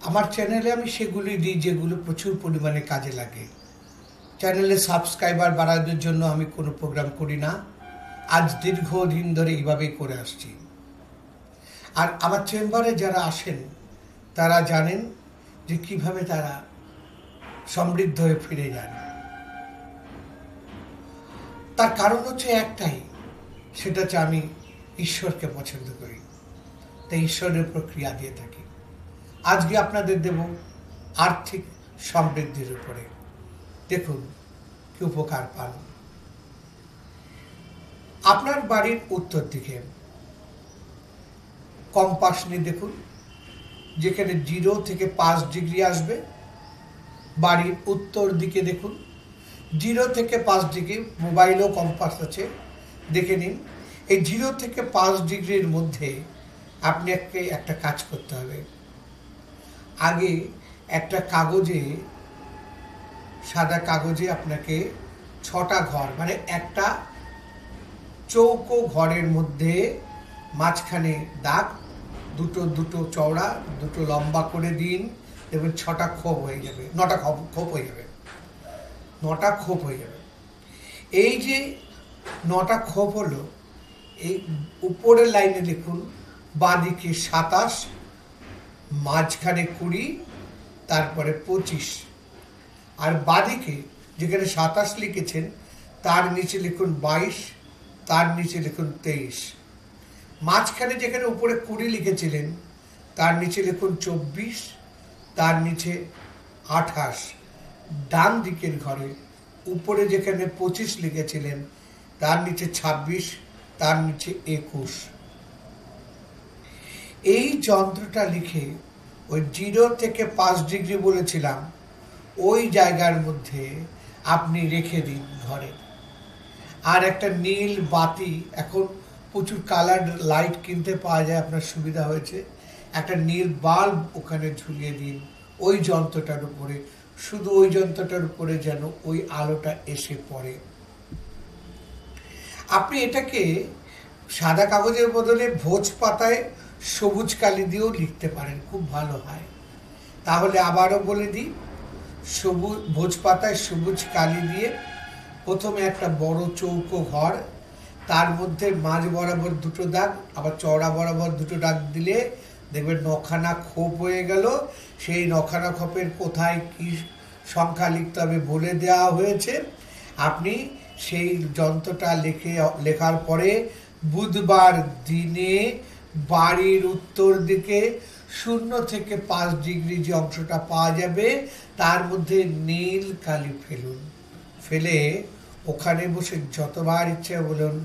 আমার চ্যানেলে আমি সেগুলি দিই যেগুলো প্রচুর পরিমাণে কাজে লাগে। চ্যানেলে সাবস্ক্রাইবার বাড়ানোর জন্য আমি কোনো প্রোগ্রাম করি না, আজ দীর্ঘদিন ধরে এইভাবেই করে আসছি। আর আমার চেম্বারে যারা আসেন তারা জানেন যে কিভাবে তারা সমৃদ্ধ হয়ে ফিরে যান। তার কারণ হচ্ছে একটাই, সেটা হচ্ছে আমি ঈশ্বরকে পছন্দ করি, তাই ঈশ্বরের প্রক্রিয়া দিয়ে থাকি। আজকে আপনাদের দেব আর্থিক সমৃদ্ধির উপরে। দেখুন কি উপকার পান। আপনার বাড়ির উত্তর দিকে কম্পাস নিয়ে দেখুন, যেখানে 0 থেকে 5 ডিগ্রি আসবে। বাড়ির উত্তর দিকে দেখুন 0 থেকে 5 ডিগ্রি, মোবাইলেও কম্পাস আছে, দেখে নিন। এই 0 থেকে 5 ডিগ্রির মধ্যে আপনি একটা কাজ করতে হবে। আগে একটা কাগজে, সাদা কাগজে আপনাকে 6টা ঘর, মানে একটা চৌকো ঘরের মধ্যে মাঝখানে দাগ, দুটো চওড়া, দুটো লম্বা করে দিন। দেখবেন 6টা খোপ হয়ে যাবে, 9টা খোপ হয়ে যাবে, 9টা খোপ হয়ে যাবে। এই যে 9টা খোপ হলো, এই উপরের লাইনে দেখুন বাঁদিকে 27, মাঝখানে 20, তারপরে 25। আর বাঁদিকে যেখানে 27 লিখেছেন তার নিচে লিখুন 22, তার নিচে লিখুন 23। মাঝখানে যেখানে উপরে 20 লিখেছিলেন তার নিচে লিখুন 24, তার নিচে 28। ডান দিকের ঘরে উপরে যেখানে 25 লিখেছিলেন তার নিচে 26, তার নিচে 21। এই যন্ত্রটা লিখে ওই 0 থেকে 5 ডিগ্রি বলেছিলাম ওই জায়গার মধ্যে আপনি রেখে দিন ঘরে। আর একটা নীল বাতি, এখন প্রচুর কালার লাইট কিনতে পাওয়া যায়, আপনার সুবিধা হয়েছে, একটা নীল বাল্ব ওখানে ঝুলিয়ে দিন ওই যন্ত্রটার উপরে। শুধু ওই যন্ত্রটার উপরে যেন ওই আলোটা এসে পড়ে। আপনি এটাকে সাদা কাগজের বদলে ভোজ পাতায় সবুজ কালি দিয়েও লিখতে পারেন, খুব ভালো হয়। তাহলে আবারও বলে দিই, ভোজ পাতায় সবুজ কালি দিয়ে প্রথমে একটা বড় চৌকো ঘর, তার মধ্যে মাঝ বরাবর 2টো দাগ, আবার চওড়া বরাবর 2টো দাগ দিলে দেখবেন 9খানা খোপ হয়ে গেল। সেই 9খানা খোপের কোথায় কি সংখ্যা লিখতে হবে বলে দেওয়া হয়েছে। আপনি সেই যন্ত্রটা লেখার পরে বুধবার দিনে বাড়ির উত্তর দিকে 0 থেকে 5 ডিগ্রি যে অংশটা পাওয়া যাবে তার মধ্যে নীল কালি ফেলুন। ফেলে ওখানে বসে যতবার ইচ্ছে বলুন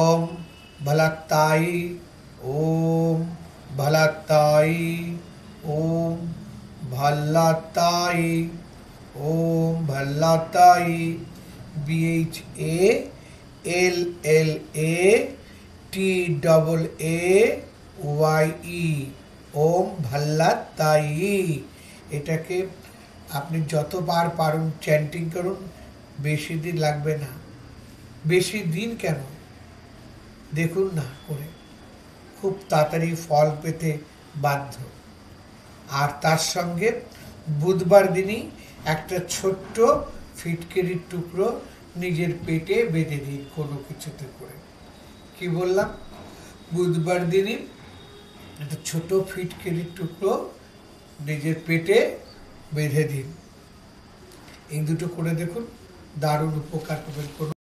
ওম ভলাত্তাই, ওম ভলাত্তাই, ওম ভল্লাত্তাই, ওম ভল্লাত্তাই, BHALLATAYE, ওম ভল্লাত্তাই। এটাকে আপনি যতবার পারুন চ্যান্টিং করুন, বেশি দিন লাগবে না। বেশি দিন কেন, দেখুন না করে খুব তাড়াতাড়ি ফল পেতে বাধ্য। আর তার সঙ্গে বুধবার দিনই একটা ছোট্ট ফিটকিরির টুকরো নিজের পেটে বেঁধে দিন কোনো কিছুতে করে। কি বললাম? বুধবার দিনই একটা ছোট ফিটকিরির টুকরো নিজের পেটে বেঁধে দিন। এই দুটো করে দেখুন, দারুণ উপকার পাবেন।